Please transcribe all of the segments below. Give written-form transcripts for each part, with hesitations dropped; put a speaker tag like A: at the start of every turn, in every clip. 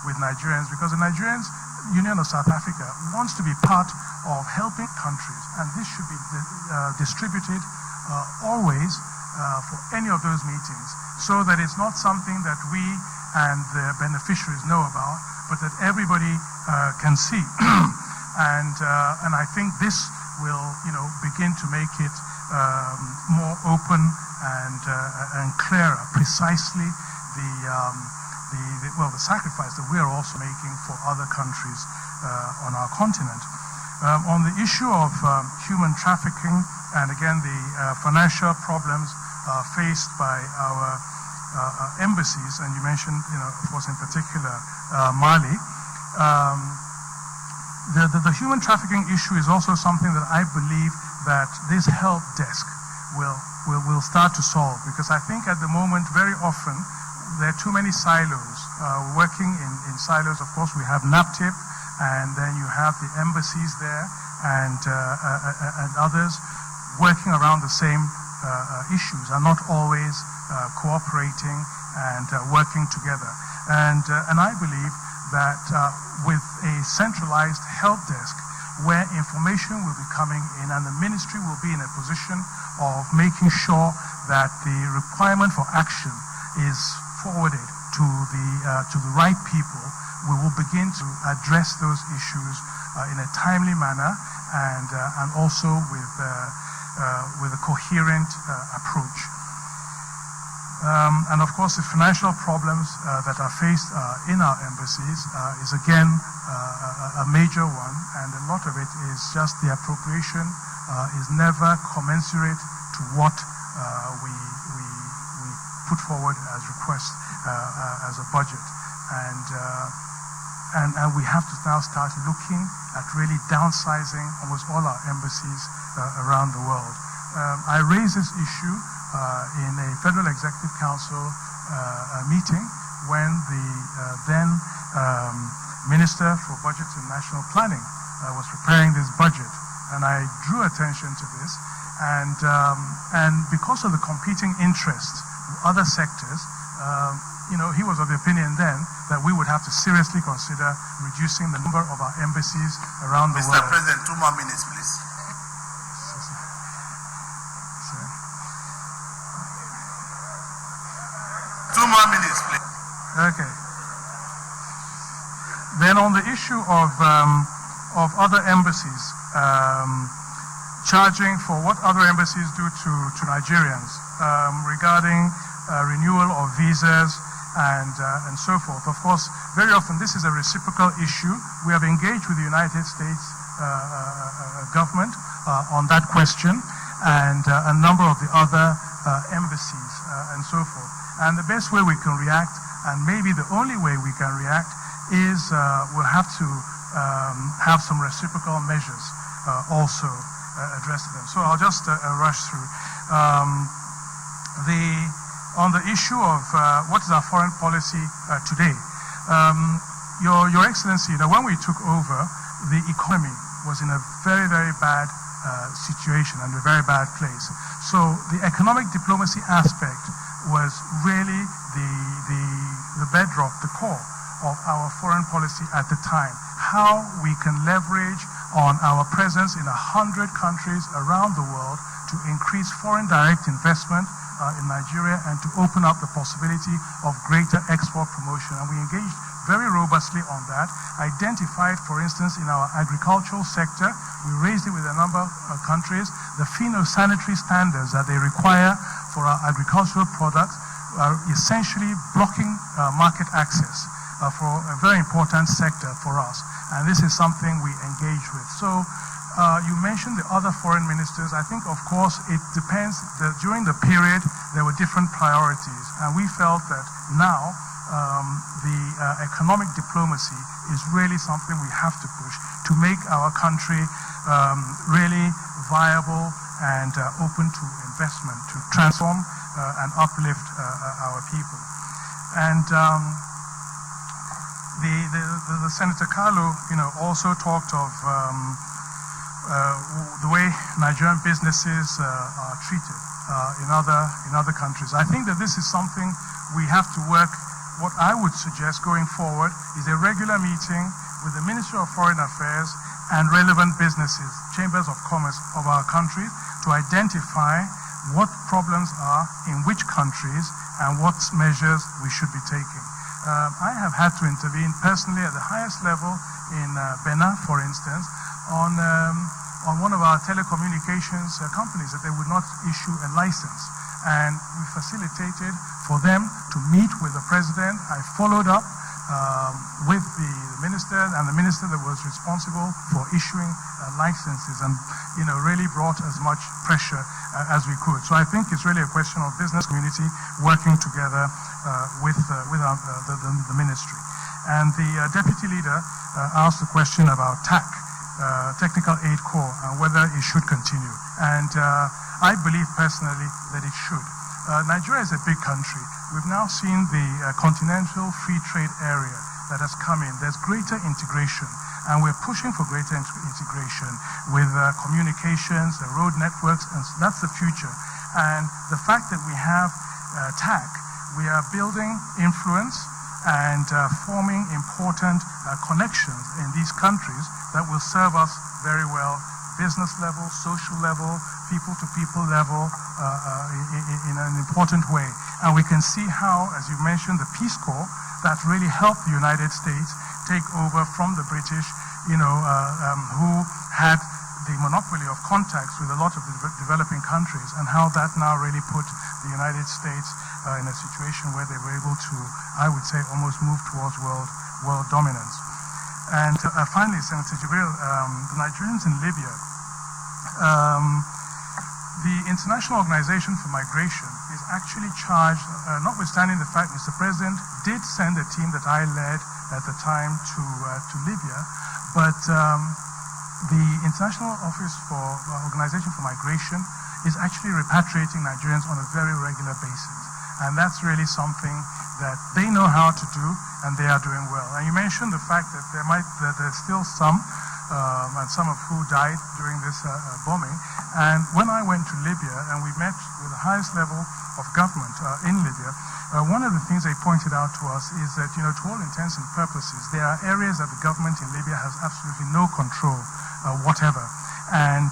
A: with Nigerians, because the Nigerians Union of South Africa wants to be part of helping countries, and this should be distributed always for any of those meetings, so that it's not something that we and the beneficiaries know about, but that everybody can see. And I think this will, begin to make it more open and clearer, precisely the sacrifice that we are also making for other countries on our continent. On the issue of human trafficking, and again the financial problems faced by our embassies, and you mentioned, of course, in particular Mali. The human trafficking issue is also something that I believe that this help desk will start to solve, because I think at the moment very often there are too many silos. Working in silos, of course, we have NAPTIP, and then you have the embassies there and others working around the same issues, are not always cooperating and working together. And I believe that with a centralized help desk where information will be coming in, and the ministry will be in a position of making sure that the requirement for action is forwarded to the right people, we will begin to address those issues in a timely manner and also with a coherent approach. And of course, the financial problems that are faced in our embassies is again a major one, and a lot of it is just the appropriation is never commensurate to what we put forward as requests as a budget, and we have to now start looking at really downsizing almost all our embassies around the world. I raised this issue in a Federal Executive Council meeting when the then Minister for Budget and National Planning was preparing this budget, and I drew attention to this, and because of the competing interests of other sectors, he was of the opinion then that we would have to seriously consider reducing the number of our embassies around the world.
B: Mr. President, 2 more minutes, please. 2 more minutes, please.
A: Okay. Then on the issue of other embassies, charging for what other embassies do to Nigerians regarding renewal of visas and so forth. Of course, very often this is a reciprocal issue. We have engaged with the United States government on that question, and a number of the other embassies and so forth. And the best way we can react, and maybe the only way we can react, is we'll have to have some reciprocal measures also addressed to them. So I'll just rush through. On the issue of what is our foreign policy today, Your Excellency, when we took over, the economy was in a very, very bad situation and a very bad place. So the economic diplomacy aspect was really the bedrock, the core of our foreign policy at the time. How we can leverage on our presence in 100 countries around the world to increase foreign direct investment in Nigeria and to open up the possibility of greater export promotion. And we engaged very robustly on that, identified, for instance, in our agricultural sector, we raised it with a number of countries, the phytosanitary standards that they require for our agricultural products are essentially blocking market access for a very important sector for us. And this is something we engage with. So you mentioned the other foreign ministers. I think, of course, it depends. During the period, there were different priorities. And we felt that now the economic diplomacy is really something we have to push to make our country really viable and open to investment, to transform and uplift our people. And the Senator Carlo, also talked of the way Nigerian businesses are treated in other countries. I think that this is something we have to work what I would suggest going forward is a regular meeting with the Ministry of Foreign Affairs and relevant businesses, chambers of commerce of our country, to identify what problems are in which countries and what measures we should be taking. I have had to intervene personally at the highest level in Benin, for instance, on one of our telecommunications companies that they would not issue a license. And we facilitated for them to meet with the president. I followed up with the minister and the minister that was responsible for issuing licenses, and really brought as much pressure as we could. So I think it's really a question of business community working together with the ministry. And the deputy leader asked a question about TAC, Technical Aid Corps, and whether it should continue. And I believe personally that it should. Nigeria is a big country. We've now seen the continental free trade area that has come in. There's greater integration, and we're pushing for greater integration with communications, road networks, and so that's the future. And the fact that we have TAC, we are building influence and forming important connections in these countries that will serve us very well, business level, social level, people-to-people level, in an important way. And we can see how, as you mentioned, the Peace Corps, that really helped the United States take over from the British, who had the monopoly of contacts with a lot of the developing countries, and how that now really put the United States in a situation where they were able to, I would say, almost move towards world dominance. And finally, Senator Jibril, the Nigerians in Libya, the International Organization for Migration is actually charged, notwithstanding the fact Mr. President did send a team that I led at the time to Libya, but the International Office for Organization for Migration is actually repatriating Nigerians on a very regular basis. And that's really something that they know how to do, and they are doing well. And you mentioned the fact that there's still some, and some of who died during this bombing. And when I went to Libya and we met with the highest level of government in Libya, one of the things they pointed out to us is that, to all intents and purposes, there are areas that the government in Libya has absolutely no control whatever. And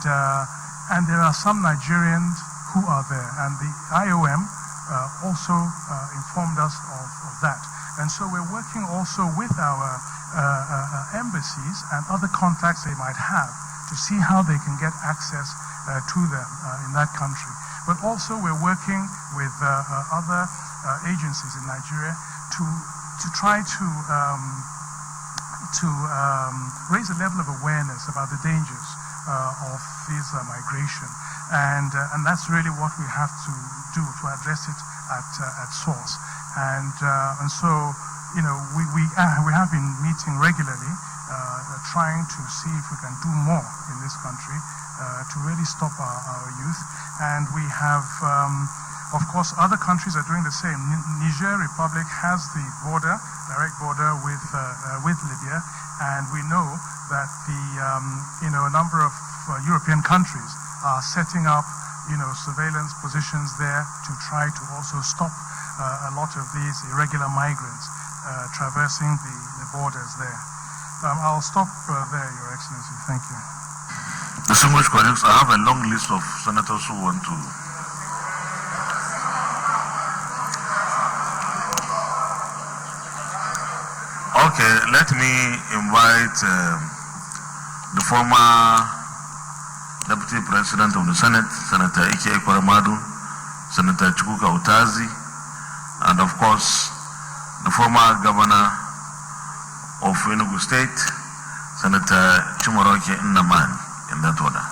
A: there are some Nigerians who are there. And the IOM also informed us of that. And so we're working also with our embassies and other contacts they might have to see how they can get access to them in that country. But also we're working with other agencies in Nigeria to try to raise a level of awareness about the dangers of this migration. And that's really what we have to do to address it at source. And so, we have been meeting regularly, trying to see if we can do more in this country to really stop our youth. And we have, of course, other countries are doing the same. Niger Republic has the direct border with Libya, and we know that a number of European countries are setting up, surveillance positions there to try to also stop a lot of these irregular migrants traversing the borders there. I'll stop there, Your Excellency. Thank you.
C: Distinguished colleagues, I have a long list of senators who want to. Okay, let me invite the former Deputy President of the Senate, Senator Ike Ekwaramadu, Senator Chukwuka Utazi, and of course, the former Governor of Enugu State, Senator Chimoroke Nnaman, in that order.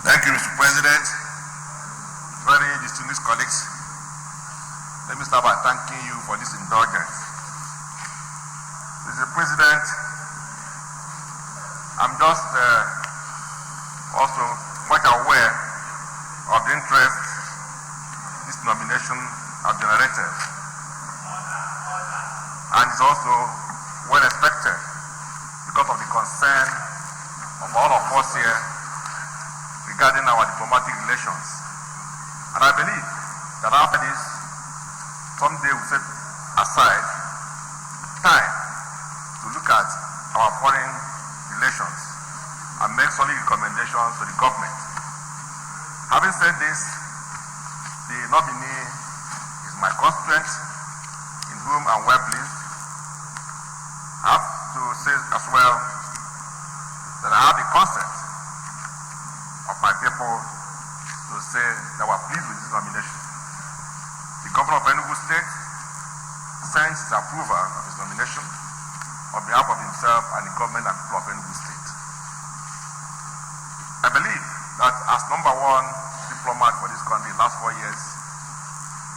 B: Thank you, Mr. President. Very distinguished colleagues, let me start by thanking you for this indulgence. Mr. President, I'm just also quite aware of the interest this nomination has generated. And it's also well expected because of the concern of all of us here regarding our diplomatic relations. And I believe that after this, today we set aside time to look at our foreign relations and make solid recommendations to the government. Having said this, the nominee is my constituent, in whom I'm well pleased. I have to say as well that I have the consent of my people to say that we're pleased with this nomination. The governor of Enugu State sends his approval of his nomination on behalf of himself and the government and people of Enugu State. I believe that as number one diplomat for this country in the last 4 years,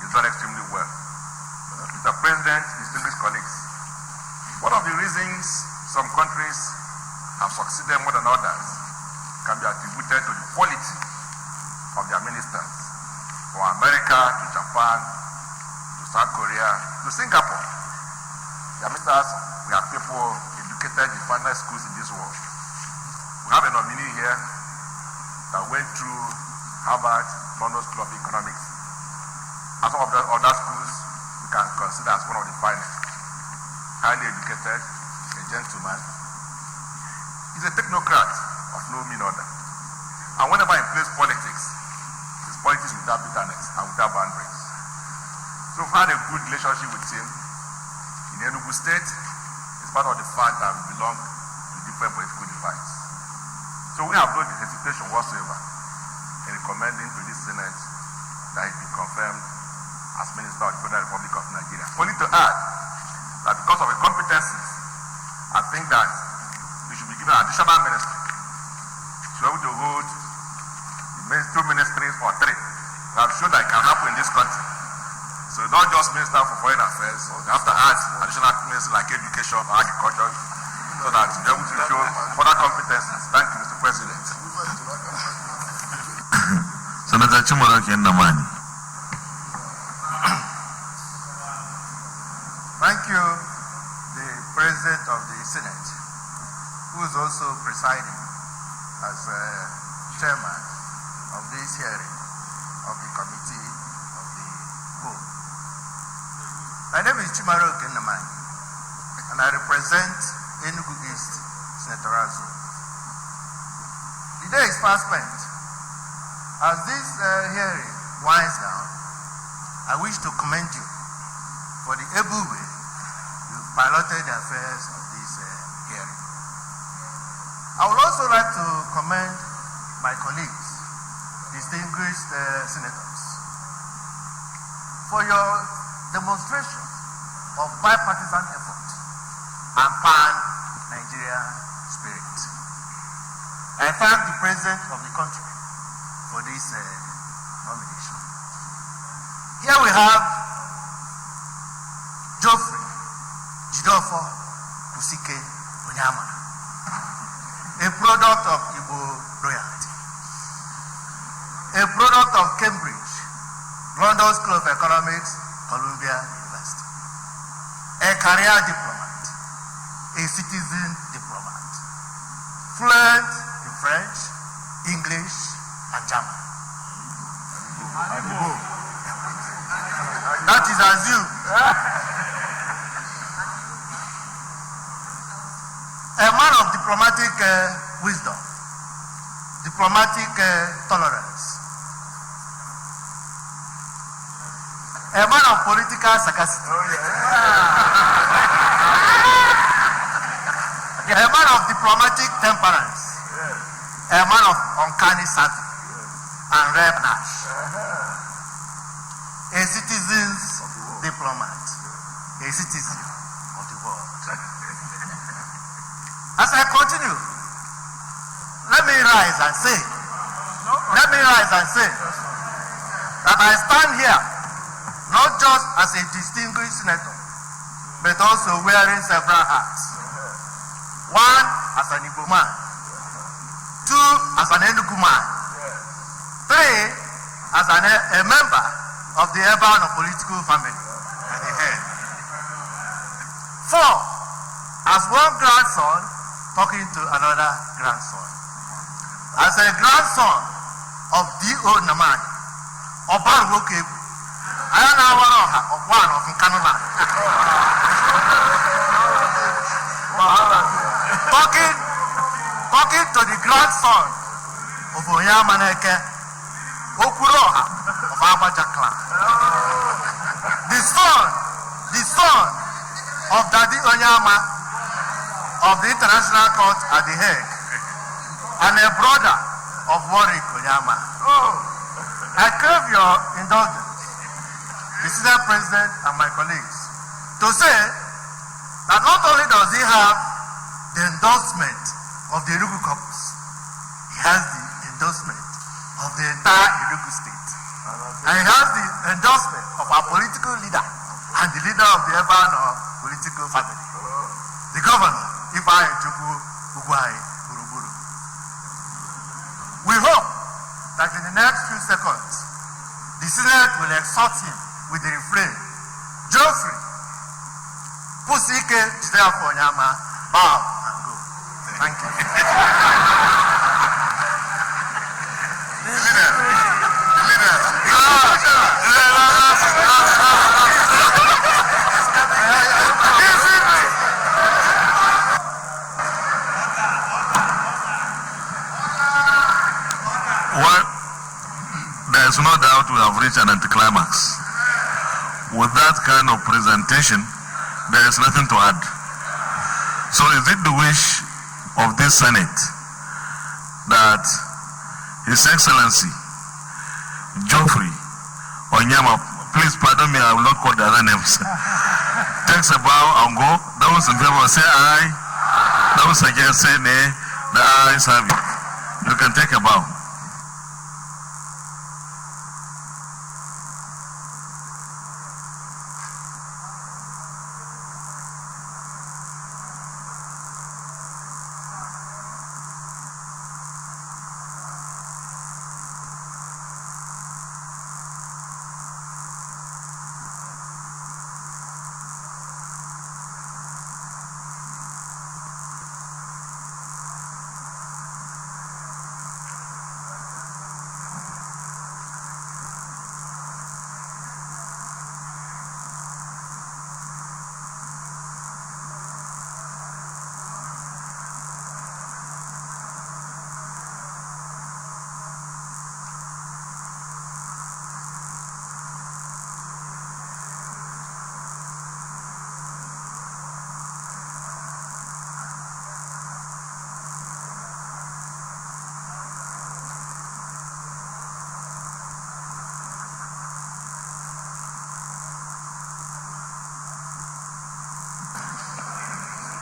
B: he's done extremely well. Mr. President, distinguished colleagues, one of the reasons some countries have succeeded more than others can be attributed to the quality of their ministers. From America to Japan to South Korea to Singapore. Their ministers, we have people educated in finest schools in this world. We have a nominee here that went through Harvard, London School of Economics. And some of the other schools we can consider as one of the finest. Highly educated, a gentleman. He's a technocrat of no mean order. And whenever he plays politics, it's politics without bitterness and without boundaries. So we've had a good relationship with him in Enugu State, in spite of the fact that we belong to different political divides. So we have no hesitation whatsoever in recommending to this Senate that he be confirmed as Minister of the Federal Republic of Nigeria. Only to add that because of his competencies, I think that we should be given an additional ministry to be able to hold the 2 ministries or 3. We have shown that it can happen in this country. So not just Minister for Foreign Affairs, we have to add additional ministries like education or agriculture so that we be able to show further competencies. Thank you, Mr. President.
C: Senator Chimorake Ndamani.
D: Thank you, the President of the Senate, who is also presiding as chairman of this hearing of the Committee of the Whole. My name is Chimorake Ndamani, and I represent Enugu East Senatorial Zone. The day is fast spent. As this hearing winds down, I wish to commend you for the able way you piloted the affairs of this hearing. I would also like to commend my colleagues, distinguished senators, for your demonstration of bipartisan effort and pan-Nigeria spirit. I thank the President of the country for this nomination. Here we have Geoffrey Jidofo Kusike Onyama, a product of Igbo royalty, a product of Cambridge, London School of Economics, Columbia University, a career diplomat, a citizen diplomat, fluent in French, English, and German. That is assumed. A man of diplomatic wisdom, diplomatic tolerance, a man of political sagacity, a man of diplomatic temperance, a man of uncanny savvy and rare panache, a citizen's diplomat, a citizen of the world. As I continue, let me rise and say that I stand here not just as a distinguished senator, but also wearing several hats. 1, as an Igbo man. 2, as an Enugu man. 3, as a member of the urban political family and a head. 4, as one grandson talking to another grandson. As a grandson of D.O. Namani, Obaruwoke, Ayanawaroha, one of Nkanula. Talking to the grandson of Onyamaneke, Okuroha of Abajakla. The son of Daddy Onyama of the International Court at The Hague, and a brother of Warwick Onyama. I crave your indulgence, the Senate President and my colleagues, to say that not only does he have the endorsement of the Enugu caucus, he has the endorsement of the entire Enugu state. And he has the endorsement of our political leader and the leader of the Ebano political family, the governor, Ifeanyi Chukwu Ugwuanyi Gburugburu. We hope that in the next few seconds, the Senate will exhort him with the refrain, Geoffrey, Pusike Jidefo Onyama, bow and go. Thank you.
C: Well, there is no doubt we have reached an anticlimax. With that kind of presentation, there is nothing to add. So is it the wish of this Senate that His Excellency Geoffrey Onyama, please pardon me, I will not call the other names, takes a bow and go? Those in favor say aye. Those against say nay. The ayes have it. You can take a bow.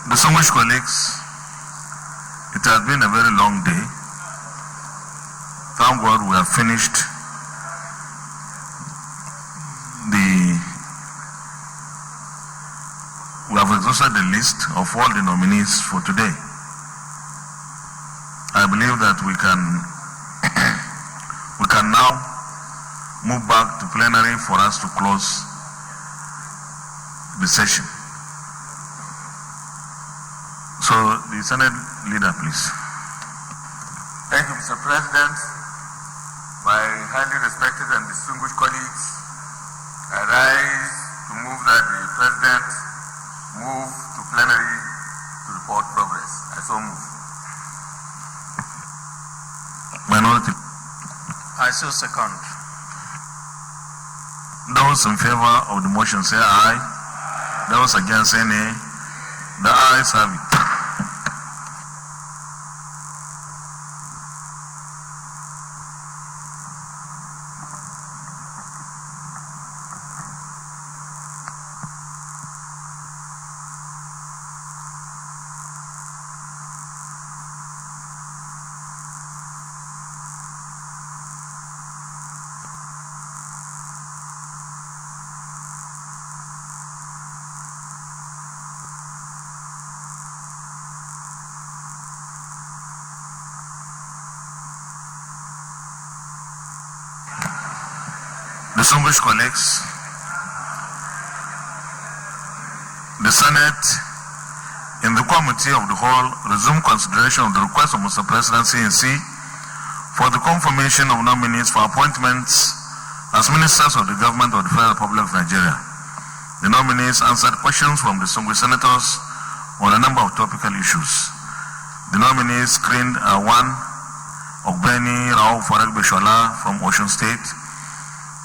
C: Distinguished colleagues, it has been a very long day. Thank God we have finished we have exhausted the list of all the nominees for today. I believe that we can now move back to plenary for us to close the session. So, the Senate leader, please.
B: Thank you, Mr. President. My highly respected and distinguished colleagues, I rise to move that the President move to plenary to report progress. I so move.
C: Minority.
D: I so second.
C: Those in favor of the motion say aye. Those against say nay. The ayes have it. Distinguished colleagues, the Senate, in the Committee of the Whole, resumed consideration of the request of Mr. President CNC for the confirmation of nominees for appointments as ministers of the government of the Federal Republic of Nigeria. The nominees answered questions from distinguished senators on a number of topical issues. The nominees screened are 1. Ogbeni Rao Farag Beshola from Ocean State,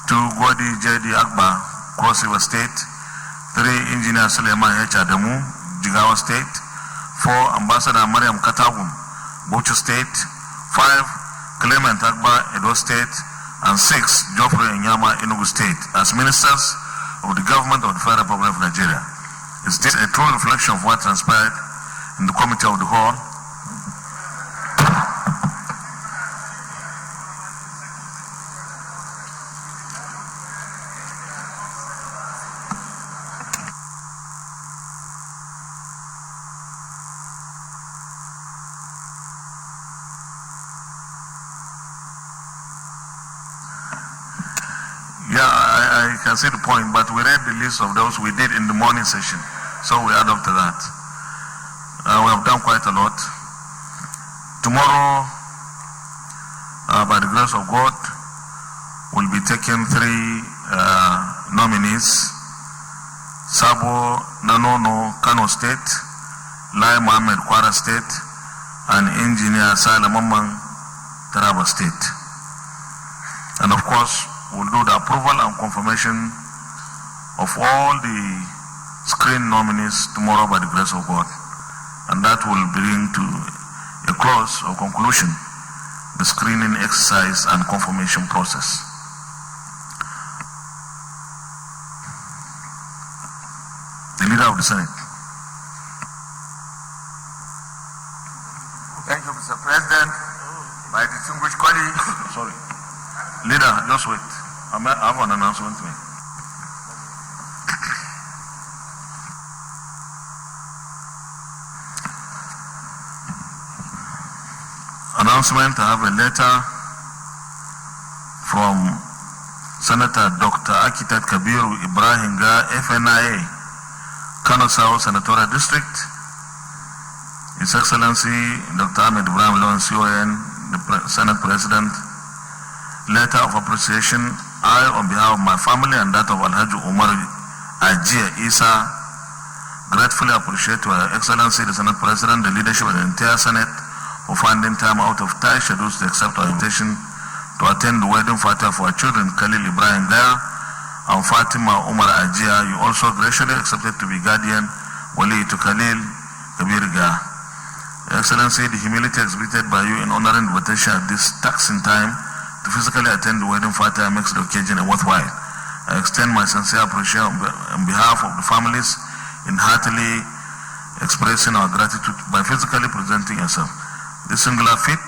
C: 2. Gwadi J.D. Agba, Cross River State, 3. Engineer Suleiman H. Adamu, Jigawa State, 4. Ambassador Mariam Katagum, Bauchi State, 5. Clement Agba, Edo State, and 6. Geoffrey Nyama, Enugu State, as ministers of the government of the Federal Republic of Nigeria. Is this a true reflection of what transpired in the Committee of the Whole? I can see the point, but we read the list of those we did in the morning session, so we add up to that. We have done quite a lot. Tomorrow, by the grace of God, we'll be taking 3 nominees: Sabo Nanono, Kano State, Lai Mohammed, Kwara State, and Engineer Salah Mamman, Taraba State. And of course, we'll do the approval and confirmation of all the screen nominees tomorrow by the grace of God. And that will bring to a close or conclusion the screening exercise and confirmation process. The Leader of the Senate.
B: Thank you, Mr. President. My distinguished colleagues.
C: Sorry. Leader, just wait. I have an announcement to make. Announcement: I have a letter from Senator Dr. Architect Kabiru Ibrahim Ga, FNIA, Kano South Senatorial District. His Excellency Dr. Ahmed Ibrahim Lawan CON, the Senate President. Letter of appreciation. I, on behalf of my family and that of Alhaji Umar Ajia Isa, gratefully appreciate Your Excellency the Senate President, the leadership of the entire Senate for finding time out of tight schedules to accept our invitation to attend the wedding party for our children, Khalil Ibrahim Gaya and Fatima Umar Ajia. You also graciously accepted to be guardian wali to Khalil Kabir Gaya. Your Excellency, the humility exhibited by you in honoring the invitation at this taxing time to physically attend the wedding party makes the occasion worthwhile. I extend my sincere appreciation on behalf of the families in heartily expressing our gratitude by physically presenting yourself. This singular feat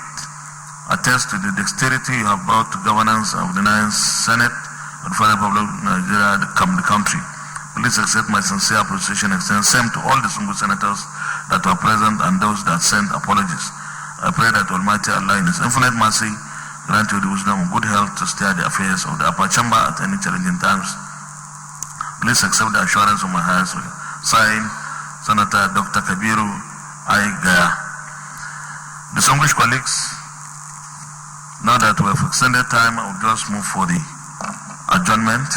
C: attests to the dexterity you have brought to governance of the 9th Senate of the Federal Republic of Nigeria, the country. Please accept my sincere appreciation and extend same to all the single senators that were present and those that sent apologies. I pray that Almighty Allah in His infinite mercy grant you the wisdom and good health to steer the affairs of the upper chamber at any challenging times. Please accept the assurance of my highest sign, Senator Dr. Kabiru I. Gaya. Distinguished colleagues, now that we have extended time, I will just move for the adjournment.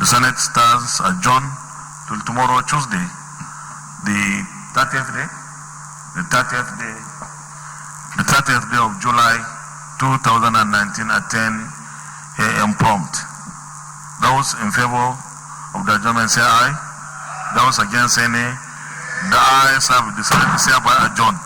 C: The Senate stands adjourned till tomorrow, Tuesday, the 30th day, the 30th day of July 2019 at 10 a.m. prompt. Those in favor of the adjournment say aye. Those against say nay. The ayes have decided to say by adjourn.